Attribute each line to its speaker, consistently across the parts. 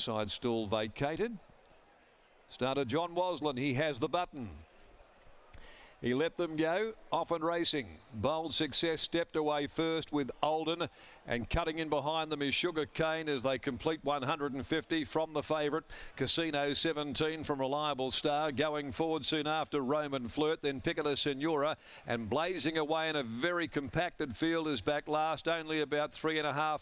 Speaker 1: outside stall vacated. Starter John Waslin, he has the button. He let them go, off and racing. Bold Success stepped away first with Olden, and cutting in behind them is Sugar Cane as they complete 150 from the favourite. Casino 17 from Reliable Star. Going forward soon after Roman Flirt, then Piccola Senora, and blazing away in a very compacted field is back last, only about 3.5.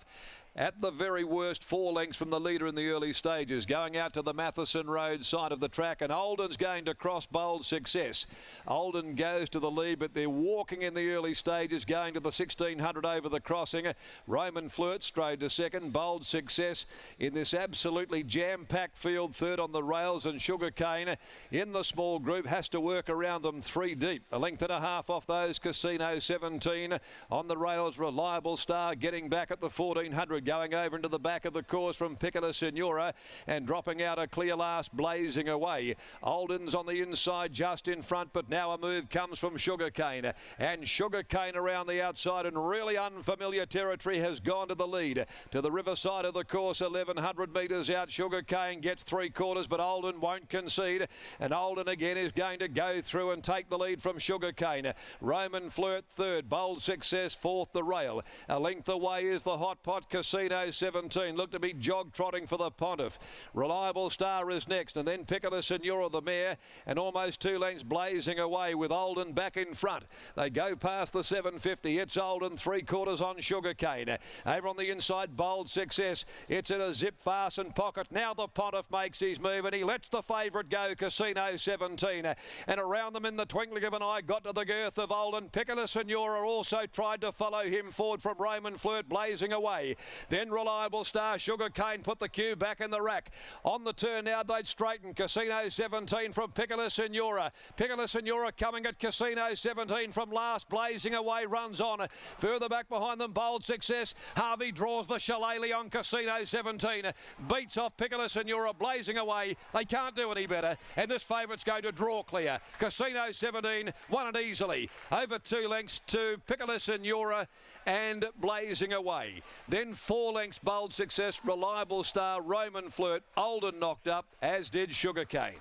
Speaker 1: At the very worst, 4 lengths from the leader in the early stages. Going out to the Matheson Road side of the track, and Olden's going to cross Bold Success. Olden goes to the lead, but they're walking in the early stages, going to the 1600 over the crossing. Roman Flirt strode to second. Bold Success in this absolutely jam-packed field, third on the rails, and Sugar Cane in the small group has to work around them 3 deep. A length and a half off those. Casino 17 on the rails. Reliable Star getting back at the 1400. Going over into the back of the course from Piccola Senora, and dropping out a clear last, blazing away. Olden's on the inside just in front, but now a move comes from Sugar Cane, and Sugar Cane around the outside in really unfamiliar territory has gone to the lead. To the riverside of the course, 1100 metres out. Sugar Cane gets 3/4, but Olden won't concede, and Olden again is going to go through and take the lead from Sugar Cane. Roman Flirt third, Bold Success fourth, the rail. A length away is the Hot Pot. Casino 17 look to be jog-trotting for the Pontiff. Reliable Star is next, and then Piccola Senora the mare, and almost 2 lengths blazing away with Olden back in front. They go past the 750. It's Olden 3/4 on Sugar Cane. Over on the inside, Bold Success. It's in a zip fastened pocket. Now the Pontiff makes his move, and he lets the favourite go, Casino 17. And around them in the twinkling of an eye, got to the girth of Olden. Piccola Senora also tried to follow him forward from Roman Flirt, blazing away. Then Reliable Star, Sugar Cane put the cue back in the rack. On the turn now, they'd straighten. Casino 17 from Piccola Senora. Piccola Senora coming at Casino 17 from last, blazing away, runs on. Further back behind them, Bold Success. Harvey draws the shillelagh on Casino 17. Beats off Piccola Senora, blazing away. They can't do any better, and this favourite's going to draw clear. Casino 17 won it easily. Over 2 lengths to Piccola Senora and blazing away. Then 4 lengths, Bold Success, Reliable Star, Roman Flirt, Olden knocked up, as did Sugar Cane.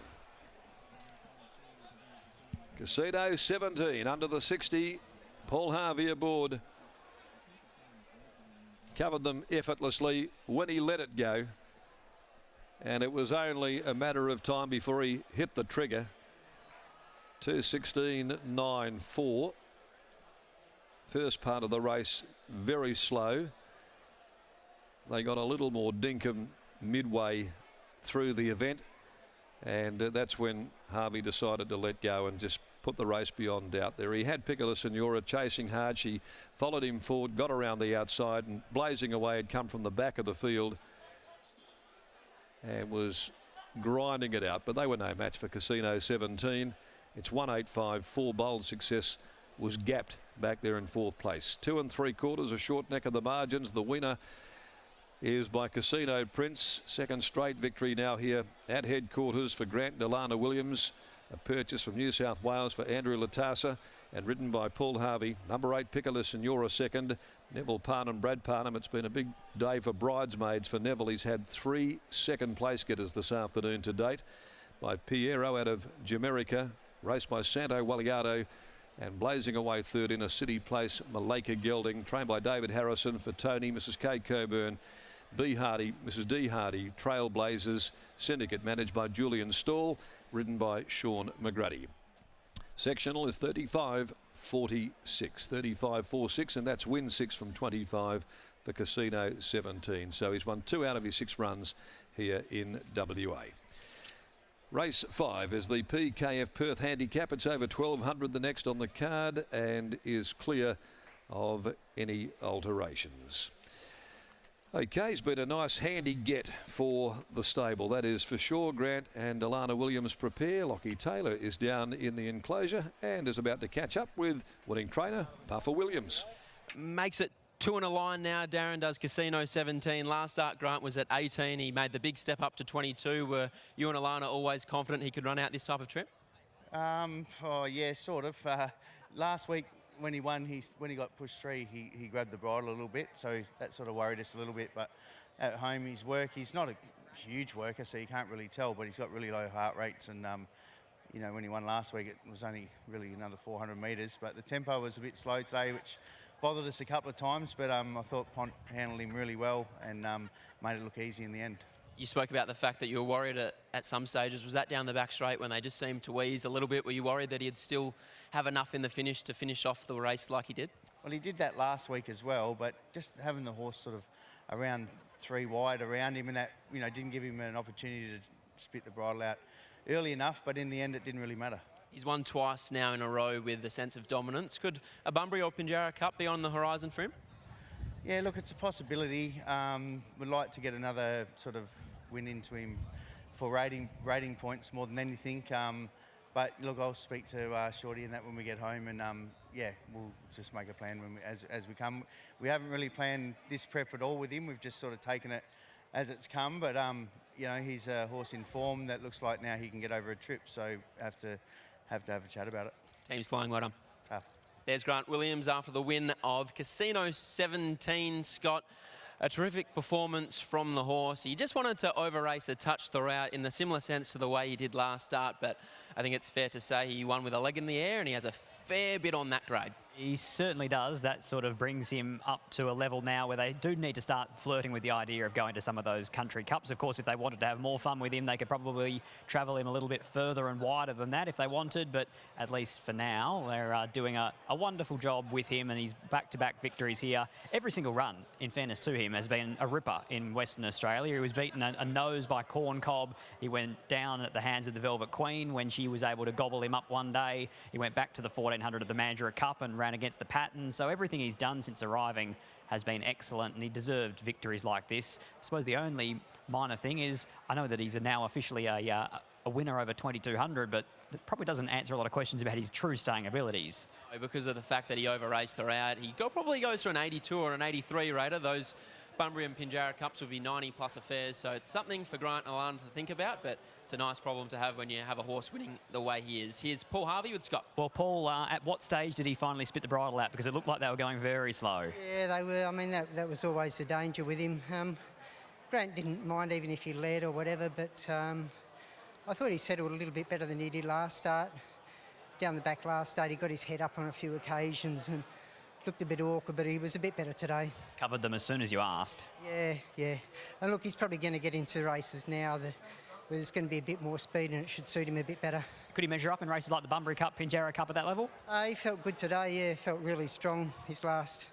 Speaker 1: Casino 17 under the 60. Paul Harvey aboard. Covered them effortlessly when he let it go, and it was only a matter of time before he hit the trigger. 2:16.94. First part of the race very slow. They got a little more dinkum midway through the event, and that's when Harvey decided to let go and just put the race beyond doubt there. He had Piccola Senora chasing hard. She followed him forward, got around the outside, and blazing away had come from the back of the field and was grinding it out, but they were no match for Casino 17. It's 1.854. Bold Success was gapped back there in 4th place. 2 3/4, a short neck of the margins. The winner is by Casino Prince. Second straight victory now here at headquarters for Grant and Alana Williams. A purchase from New South Wales for Andrew Latassa, and ridden by Paul Harvey. Number 8, Piccola Senora second. Neville Parnham, Brad Parnham. It's been a big day for bridesmaids for Neville. He's had 3 second place getters this afternoon to date. By Piero out of Jamaica, raced by Santo Waliato, and blazing away third in a City Place, Malika Gelding, trained by David Harrison for Tony, Mrs. Kay Coburn, B. Hardy, Mrs. D. Hardy, Trailblazers Syndicate, managed by Julian Stall, ridden by Sean McGrady. Sectional is 35.46, 35.46, and that's win 6 from 25 for Casino 17. So he's won 2 out of his 6 runs here in WA. Race 5 is the PKF Perth Handicap. It's over 1200 the next on the card, and is clear of any alterations. Okay, it's been a nice handy get for the stable, that is for sure. Grant and Alana Williams prepare. Lockie Taylor is down in the enclosure and is about to catch up with winning trainer Puffer Williams.
Speaker 2: Makes it 2 in a line now. Darren does Casino 17. Last start, Grant was at 18. He made the big step up to 22. Were you and Alana always confident he could run out this type of trip?
Speaker 3: Oh yeah, sort of. Last week when he won, when he got pushed 3, he grabbed the bridle a little bit, so that sort of worried us a little bit. But at home, his work, he's not huge worker, so you can't really tell, but he's got really low heart rates. And, you know, when he won last week, it was only really another 400 metres. But the tempo was a bit slow today, which bothered us a couple of times. But I thought Pont handled him really well and made it look easy in the end.
Speaker 2: You spoke about the fact that you were worried at some stages. Was that down the back straight when they just seemed to ease a little bit? Were you worried that he'd still have enough in the finish to finish off the race like he did?
Speaker 3: Well, he did that last week as well, but just having the horse sort of around 3 wide around him, and that, you know, didn't give him an opportunity to spit the bridle out early enough, but in the end it didn't really matter.
Speaker 2: He's won twice now in a row with a sense of dominance. Could a Bunbury or Pinjarra Cup be on the horizon for him?
Speaker 3: Yeah, look, it's a possibility. We'd like to get another sort of win into him for rating points more than anything. But look, I'll speak to Shorty in that when we get home, and yeah, we'll just make a plan when as we come. We haven't really planned this prep at all with him. We've just sort of taken it as it's come. But you know, he's a horse in form that looks like now he can get over a trip. So have to have a chat about it.
Speaker 2: Team's flying, well done.
Speaker 3: Ah.
Speaker 2: There's Grant Williams after the win of Casino 17, Scott. A terrific performance from the horse. He just wanted to over-race a touch throughout in a similar sense to the way he did last start, but I think it's fair to say he won with a leg in the air and he has a fair bit on that grade.
Speaker 4: He certainly does. That sort of brings him up to a level now where they do need to start flirting with the idea of going to some of those country cups. Of course, if they wanted to have more fun with him, they could probably travel him a little bit further and wider than that if they wanted. But at least for now, they're doing a wonderful job with him, and he's back-to-back victories here. Every single run, in fairness to him, has been a ripper in Western Australia. He was beaten a nose by Corn Cob. He went down at the hands of the Velvet Queen when she was able to gobble him up one day. He went back to the 1400 of the Mandurah Cup and ran against the Pattern. So everything he's done since arriving has been excellent, and he deserved victories like this. I suppose the only minor thing is, I know that he's now officially a winner over 2200, but it probably doesn't answer a lot of questions about his true staying abilities.
Speaker 2: Because of the fact that he over-raced throughout, he probably goes to an 82 or an 83 rater. Those Bunbury and Pinjarra Cups would be 90-plus affairs, so it's something for Grant and Alana to think about, but it's a nice problem to have when you have a horse winning the way he is. Here's Paul Harvey with Scott.
Speaker 4: Well, Paul, at what stage did he finally spit the bridle out? Because it looked like they were going very slow.
Speaker 5: Yeah, they were. I mean, that was always the danger with him. Grant didn't mind even if he led or whatever, but I thought he settled a little bit better than he did last start. Down the back last start, he got his head up on a few occasions and looked a bit awkward, but he was a bit better today.
Speaker 4: Covered them as soon as you asked.
Speaker 5: Yeah. And look, he's probably going to get into races now where there's going to be a bit more speed and it should suit him a bit better.
Speaker 4: Could he measure up in races like the Bunbury Cup, Pinjarra Cup at that level?
Speaker 5: He felt good today, yeah. Felt really strong his last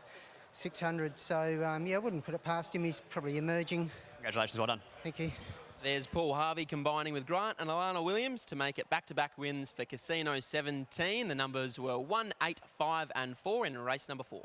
Speaker 5: 600. So, yeah, I wouldn't put it past him. He's probably emerging.
Speaker 4: Congratulations, well done.
Speaker 5: Thank you.
Speaker 2: There's Paul Harvey combining with Grant and Alana Williams to make it back-to-back wins for Casino 17. The numbers were 1, 8, 5 and 4 in race number 4.